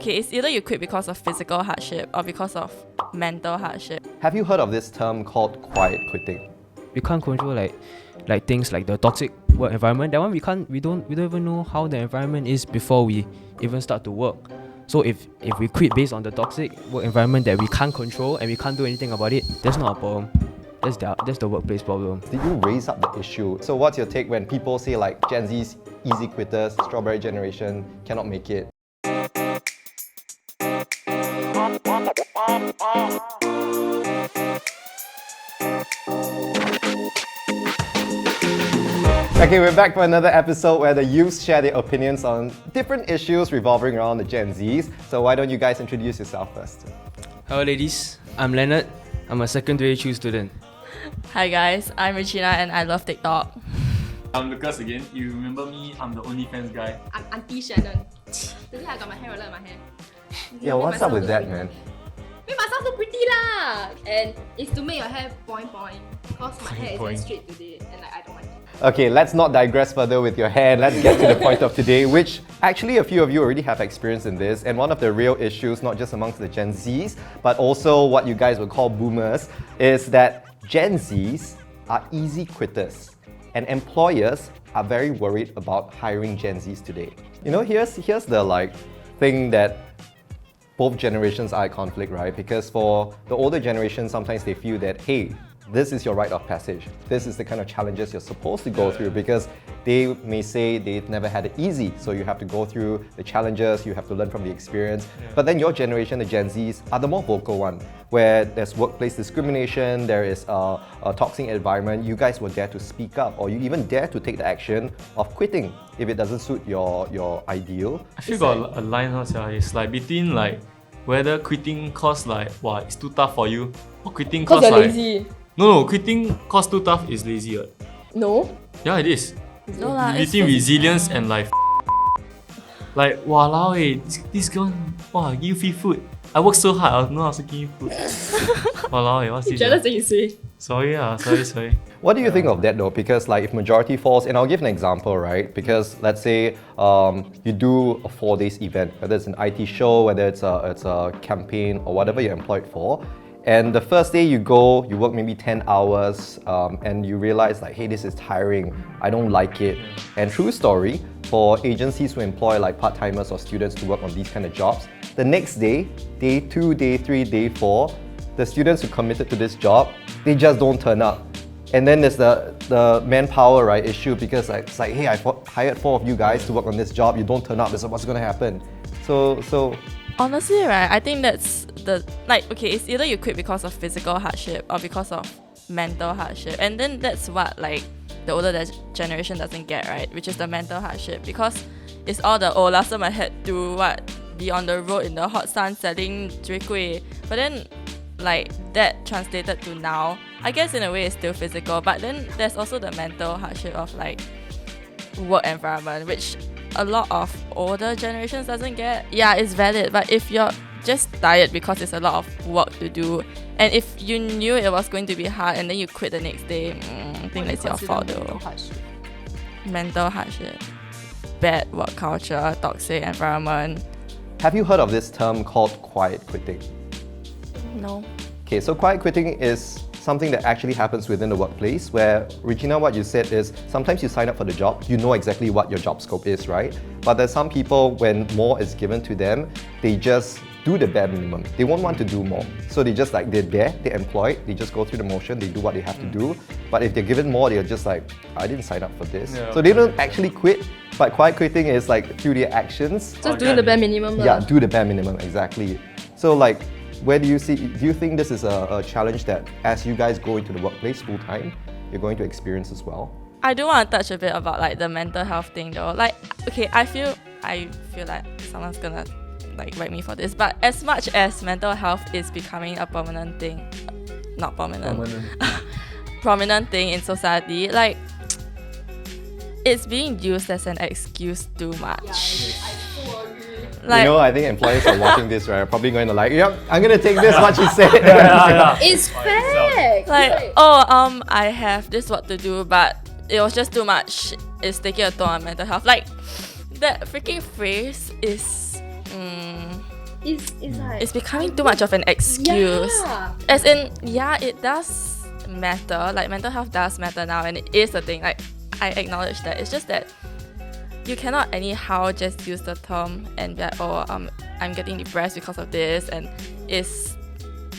okay, it's either you quit because of physical hardship or because of mental hardship. Have you heard of this term called quiet quitting? We can't control like things like the toxic work environment. That one we don't even know how the environment is before we even start to work. So if we quit based on the toxic work environment that we can't control and we can't do anything about it, that's not a problem. That's the workplace problem. Did you raise up the issue? So what's your take when people say like Gen Z's easy quitters, strawberry generation cannot make it? Okay, we're back for another episode where the youths share their opinions on different issues revolving around the Gen Zs. So why don't you guys introduce yourself first? Hello ladies, I'm Leonard. I'm a secondary Chu student. Hi guys, I'm Regina and I love TikTok. I'm Lukas again. You remember me? I'm the OnlyFans guy. I'm Auntie Shannon. Today I got my hair roller in my hair. Yeah, what's up with that, man? Make myself look pretty lah. And it's to make your hair boing boing. Cause my hair is like straight today and like I don't like it. Okay, let's not digress further with your hair. Let's get to the point of today, which actually a few of you already have experience in this. And one of the real issues, not just amongst the Gen Zs, but also what you guys would call boomers, is that Gen Zs are easy quitters. And employers are very worried about hiring Gen Zs today. You know, here's the thing that both generations are at conflict, right? Because for the older generation, sometimes they feel that, hey, this is your rite of passage. This is the kind of challenges you're supposed to go through, because they may say they've never had it easy. So you have to go through the challenges, you have to learn from the experience. But then your generation, the Gen Zs, are the more vocal one, where there's workplace discrimination, there is a toxic environment. You guys will dare to speak up, or you even dare to take the action of quitting if it doesn't suit your ideal. I feel got a line how to say, it's like between like whether quitting cause like it's too tough for you, or quitting cause like lazy. No, quitting cause too tough is lazy. No? Yeah, it is. No lah, it's Between resilience and like walao this girl give free food. I work so hard, I also give you food. Walao what's this? Jealous that you say. Sorry. What do you think of that though? Because like if majority falls, and I'll give an example, right? Because let's say you do a 4 days event, whether it's an IT show, whether it's a campaign or whatever you're employed for. And the first day you go, you work maybe 10 hours and you realize like, hey, this is tiring, I don't like it. And true story, for agencies who employ like part-timers or students to work on these kind of jobs, the next day, day 2, day 3, day 4, the students who committed to this job, they just don't turn up. And then there's the manpower issue, because it's like, hey, I hired 4 of you guys to work on this job, you don't turn up, so what's gonna happen? So Honestly, right, I think that's it's either you quit because of physical hardship or because of mental hardship. And then that's what like the older generation doesn't get, right? Which is the mental hardship, because it's all the last time I had to be on the road in the hot sun selling zui gui. But then like that translated to now, I guess in a way it's still physical, but then there's also the mental hardship of like work environment, which a lot of older generations doesn't get. Yeah, it's valid, but if you're just tired because it's a lot of work to do, and if you knew it was going to be hard and then you quit the next day, I think that's your fault though. Mental hardship, bad work culture, toxic environment. have you heard of this term called quiet quitting? No. Okay, so quiet quitting is something that actually happens within the workplace, where, Regina, what you said is sometimes you sign up for the job, you know exactly what your job scope is, right? But there's some people, when more is given to them, they just do the bare minimum. They won't want to do more. So they're there, they're employed, they just go through the motion, they do what they have to do. But if they're given more, they're just like, I didn't sign up for this. Yeah, so they don't actually quit, but quiet quitting is like through their actions. Just doing the bare minimum. Yeah, do the bare minimum, exactly. So like, where do you think this is a challenge that as you guys go into the workplace full time, you're going to experience as well? I do want to touch a bit about like the mental health thing though. Like, okay, I feel like someone's gonna like write me for this, but as much as mental health is becoming a prominent thing, prominent thing in society, like it's being used as an excuse too much. Like, I think employers are watching this, right? Probably going to like, yep, I'm gonna take this what she said. It's fact. Like, I have this what to do, but it was just too much. It's taking a toll on mental health. Like, that freaking phrase is it's like It's becoming too much of an excuse. Yeah. As in, yeah, it does matter. Like mental health does matter now, and it is a thing. Like I acknowledge that. It's just that you cannot anyhow just use the term and be like, oh, I'm getting depressed because of this, and it's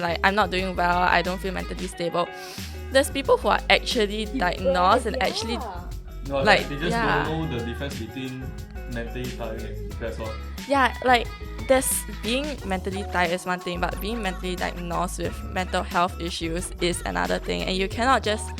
like I'm not doing well. I don't feel mentally stable. There's people who are actually diagnosed and actually No, like, they just yeah. don't know the difference between mentally tired and depressed. yeah, like there's being mentally tired is one thing, but being mentally diagnosed with mental health issues is another thing, and you cannot just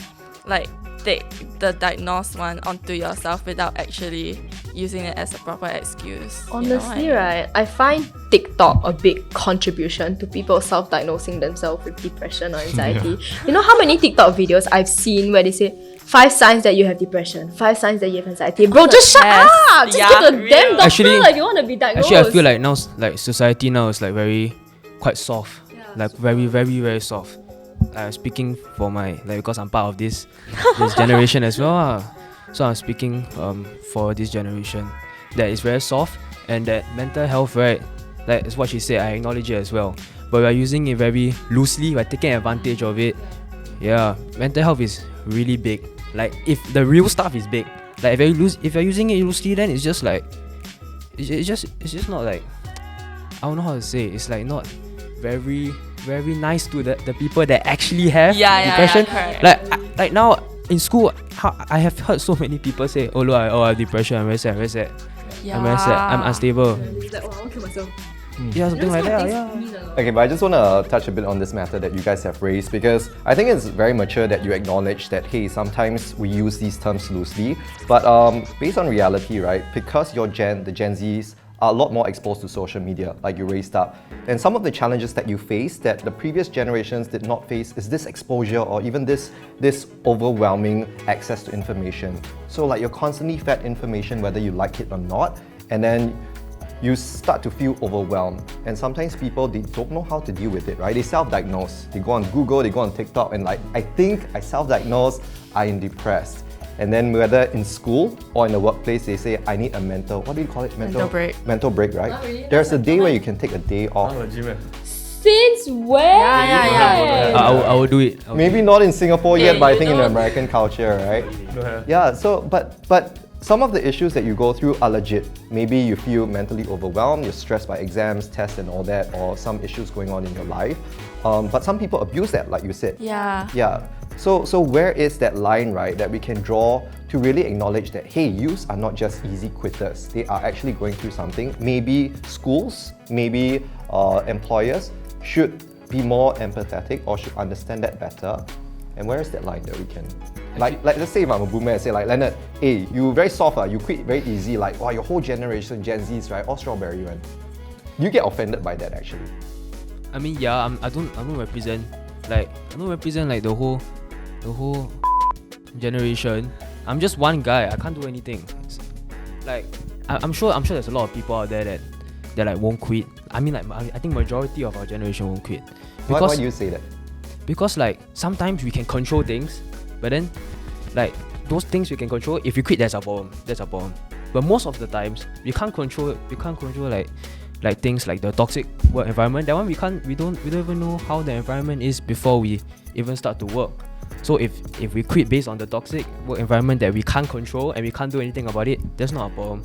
like take the diagnosed one onto yourself without actually using it as a proper excuse. Honestly, right, I find TikTok a big contribution to people self-diagnosing themselves with depression or anxiety. You know how many TikTok videos I've seen where they say 5 signs that you have depression, 5 signs that you have anxiety. Bro, just shut up! Just go to the damn doctor Actually- if you want to be diagnosed. Actually, I feel like now, like society now is like quite soft, like very, very, very soft. Speaking for like because I'm part of this generation as well. So I'm speaking for this generation that is very soft, and that mental health, right? Like it's what she said. I acknowledge it as well, but we're using it very loosely. We're taking advantage of it. Yeah, mental health is really big. Like if the real stuff is big, like if you're using it loosely, then it's just like it's just not like, I don't know how to say. It's like not very nice to the people that actually have depression. Like now in school, I have heard so many people say, oh look, I have depression, I'm very sad, I'm very sad, I'm very sad, I'm unstable. It's like, oh, I want to kill myself. Yeah, something like that. Yeah. Okay, but I just want to touch a bit on this matter that you guys have raised, because I think it's very mature that you acknowledge that, hey, sometimes we use these terms loosely, but based on reality, right, because the Gen Zs are a lot more exposed to social media, like you raised up, and some of the challenges that you face that the previous generations did not face is this exposure, or even this overwhelming access to information. So like you're constantly fed information whether you like it or not, and then you start to feel overwhelmed, and sometimes people, they don't know how to deal with it, right? They self-diagnose. They go on Google, they go on TikTok, and like, I think I self-diagnose, I am depressed. And then whether in school or in the workplace, they say, I need a mental, what do you call it? Mental break. Mental break, right? Not really. There's a day where you can take a day off. Since when? Yeah. I will do it. Maybe not in Singapore yet, Yeah, but I you think in the don't. American culture, right? Yeah, so, but some of the issues that you go through are legit. Maybe you feel mentally overwhelmed, you're stressed by exams, tests and all that, or some issues going on in your life. But some people abuse that, like you said. Yeah. Yeah. So where is that line, right, that we can draw to really acknowledge that, hey, youths are not just easy quitters. They are actually going through something. Maybe schools, maybe employers should be more empathetic or should understand that better. And where is that line that we can, like let's say if I'm a boomer and say like, Leonard, hey, you very soft, you quit very easy, like wow, your whole generation, Gen Zs, right, all strawberry, man. You get offended by that actually. I mean, yeah, I don't represent like the whole generation. I'm just one guy. I can't do anything. Like I'm sure there's a lot of people out there that like won't quit. I mean, like I think majority of our generation won't quit. Why do you say that? Because like sometimes we can control things, but then like those things we can control, if you quit, that's a problem. But most of the times we can't control like things like the toxic work environment. That one we don't even know how the environment is before we even start to work. So if we quit based on the toxic work environment that we can't control and we can't do anything about it, that's not a problem.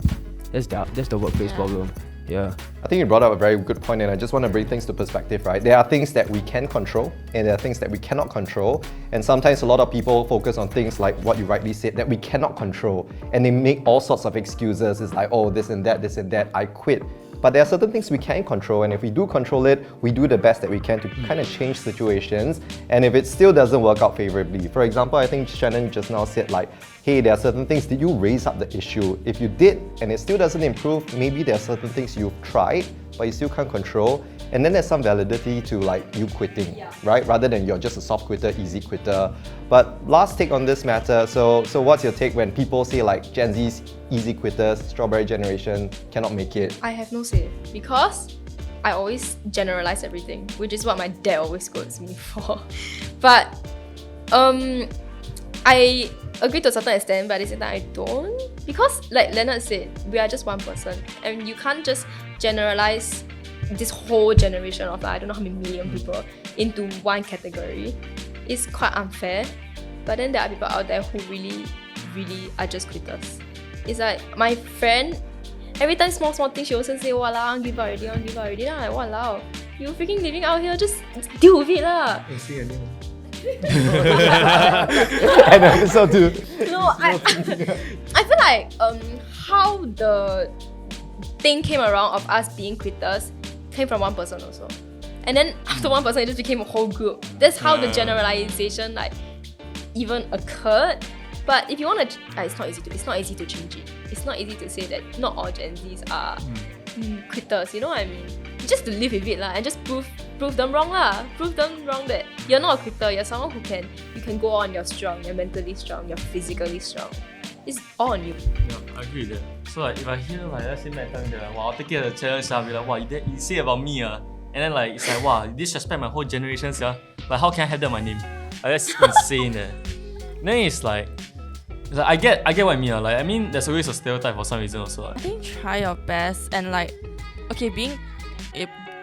That's the workplace problem. Yeah. I think you brought up a very good point, and I just want to bring things to perspective, right? There are things that we can control, and there are things that we cannot control. And sometimes a lot of people focus on things like what you rightly said, that we cannot control. And they make all sorts of excuses. It's like, oh, this and that, I quit. But there are certain things we can control, and if we do control it, we do the best that we can to kind of change situations. And if it still doesn't work out favorably, for example, I think Shannon just now said like, hey, there are certain things, did you raise up the issue? If you did, and it still doesn't improve, maybe there are certain things you've tried, but you still can't control. And then there's some validity to like you quitting, right? Rather than you're just a soft quitter, easy quitter. But last take on this matter, so what's your take when people say like Gen Z's easy quitters, strawberry generation cannot make it? I have no say because I always generalize everything, which is what my dad always scolds me for. But I agree to a certain extent, but at the same time I don't, because like Leonard said, we are just one person and you can't just generalize this whole generation of like, I don't know how many million people into one category is quite unfair. But then there are people out there who really, really are just quitters. It's like my friend, every time small things she also say, "Walao, I give up already, I give up already." Then I'm like, "Walao, you freaking living out here, just deal with it lah." And episode 2. No, I feel like how the thing came around of us being quitters came from one person also. And then after one person, it just became a whole group. That's how the generalization like even occurred. But if you want to, it's not easy to change it. It's not easy to say that not all Gen Zs are quitters. You know what I mean? Just to live with it lah, and just prove them wrong lah. Prove them wrong that you're not a quitter. You're someone who you can go on. You're strong. You're mentally strong. You're physically strong. It's all on you. Yeah, I agree with that. So like if I hear like let's say Matt telling that, wow, I'll take it as a challenge, I'll be like, wow, you say about me, and then like it's like, wow, you disrespect my whole generation, like how can I have that in my name? Like, that's insane. Then it's like I get what I mean. Like I mean, there's always a stereotype for some reason also. I think try your best, and like, okay,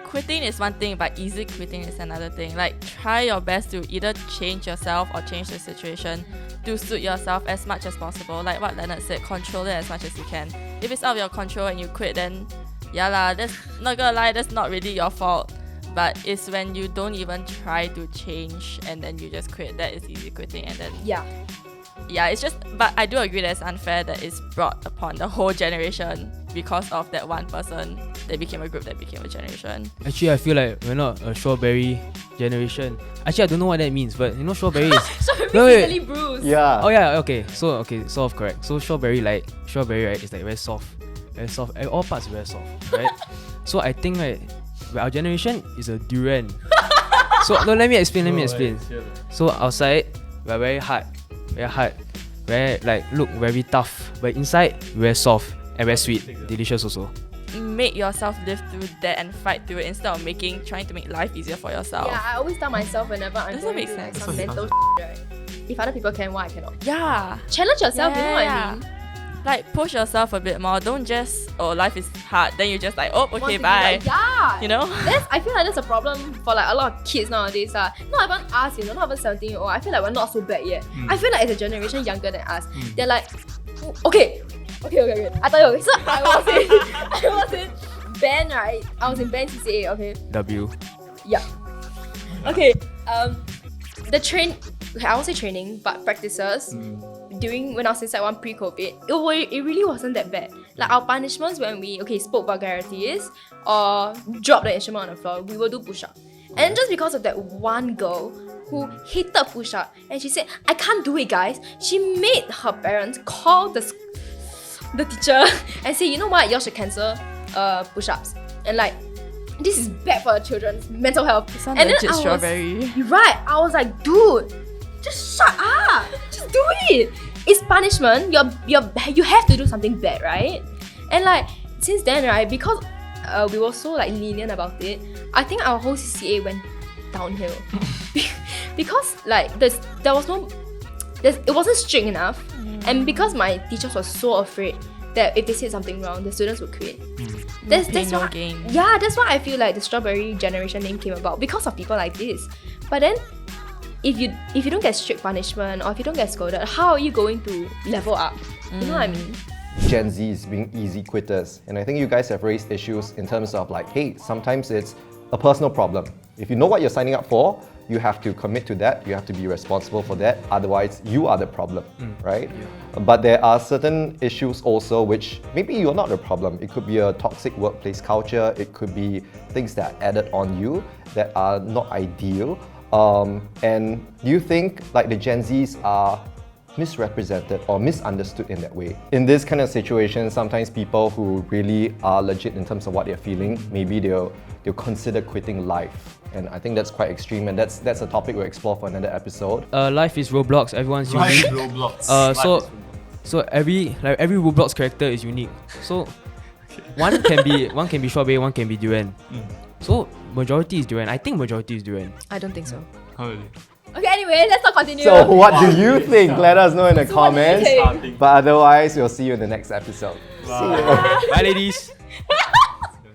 quitting is one thing, but easy quitting is another thing. Like, try your best to either change yourself or change the situation to suit yourself as much as possible. Like what Leonard said, control it as much as you can. If it's out of your control and you quit, then yeah lah, that's not gonna lie, that's not really your fault. But it's when you don't even try to change and then you just quit, that is easy quitting. And then yeah, it's just, but I do agree that it's unfair that it's brought upon the whole generation because of that one person that became a group, that became a generation. Actually, I feel like we're not a strawberry generation. Actually, I don't know what that means, but you know, strawberry is. Strawberry means bruised. Yeah. Oh yeah, okay. So sort of correct. So strawberry right, is like very soft. All parts very soft, right? So I think right, our generation is a durian. So no, let me explain. So outside we're very hard, very like look very tough, but inside we're soft and very sweet, delicious also. Make yourself live through that and fight through it instead of trying to make life easier for yourself. Yeah, I always tell myself whenever I'm Doesn't going make through like sense. some mental right? If other people can, why I cannot? Yeah. Challenge yourself, you know what I mean? Like, push yourself a bit more. Don't just, life is hard. Then you just like, oh, okay, Want to be bye. like, yeah. You know? I feel like that's a problem for like a lot of kids nowadays. Not even us, you know, not even 17-year-old. I feel like we're not so bad yet. I feel like it's a generation younger than us. They're like, okay. I tell you, so I was in band, right? I was in band CCA, okay? W. Yeah. Okay. I won't say training, but practices. When I was inside one pre-COVID, it really wasn't that bad. Like our punishments when we spoke vulgarities or dropped the instrument on the floor, we will do push-up. And just because of that one girl who hated push-up and she said, "I can't do it, guys," she made her parents call the teacher and say, "You know what, y'all should cancel push-ups." And like, this is bad for the children's mental health. It's and legit strawberry. Right, I was like, dude, just shut up. Just do it. It's punishment. You have to do something bad, right? And like since then, right, because we were so like lenient about it, I think our whole CCA went downhill. Because like it wasn't strict enough, and because my teachers were so afraid that if they said something wrong, the students would quit. That's why, gain. yeah, that's why I feel like the strawberry generation name came about, because of people like this. But then if you don't get strict punishment or if you don't get scolded, how are you going to level up? You know what I mean? Gen Zs being easy quitters. And I think you guys have raised issues in terms of like, hey, sometimes it's a personal problem. If you know what you're signing up for, you have to commit to that, you have to be responsible for that, otherwise you are the problem, right? Yeah. But there are certain issues also which maybe you're not the problem. It could be a toxic workplace culture, it could be things that are added on you that are not ideal. And do you think like the Gen Zs are misrepresented or misunderstood in that way? In this kind of situation, sometimes people who really are legit in terms of what they're feeling, maybe they'll consider quitting life. And I think that's quite extreme, and that's a topic we'll explore for another episode. Life is Roblox, everyone's unique. So every Roblox character is unique. So one can be strawberry, one can be durian. So majority is durian. I think majority is durian. I don't think so. Oh, really? Okay, anyway, let's not continue. So what do you think? Let us know in the comments. What do you think? But otherwise, we'll see you in the next episode. See you. Bye ladies.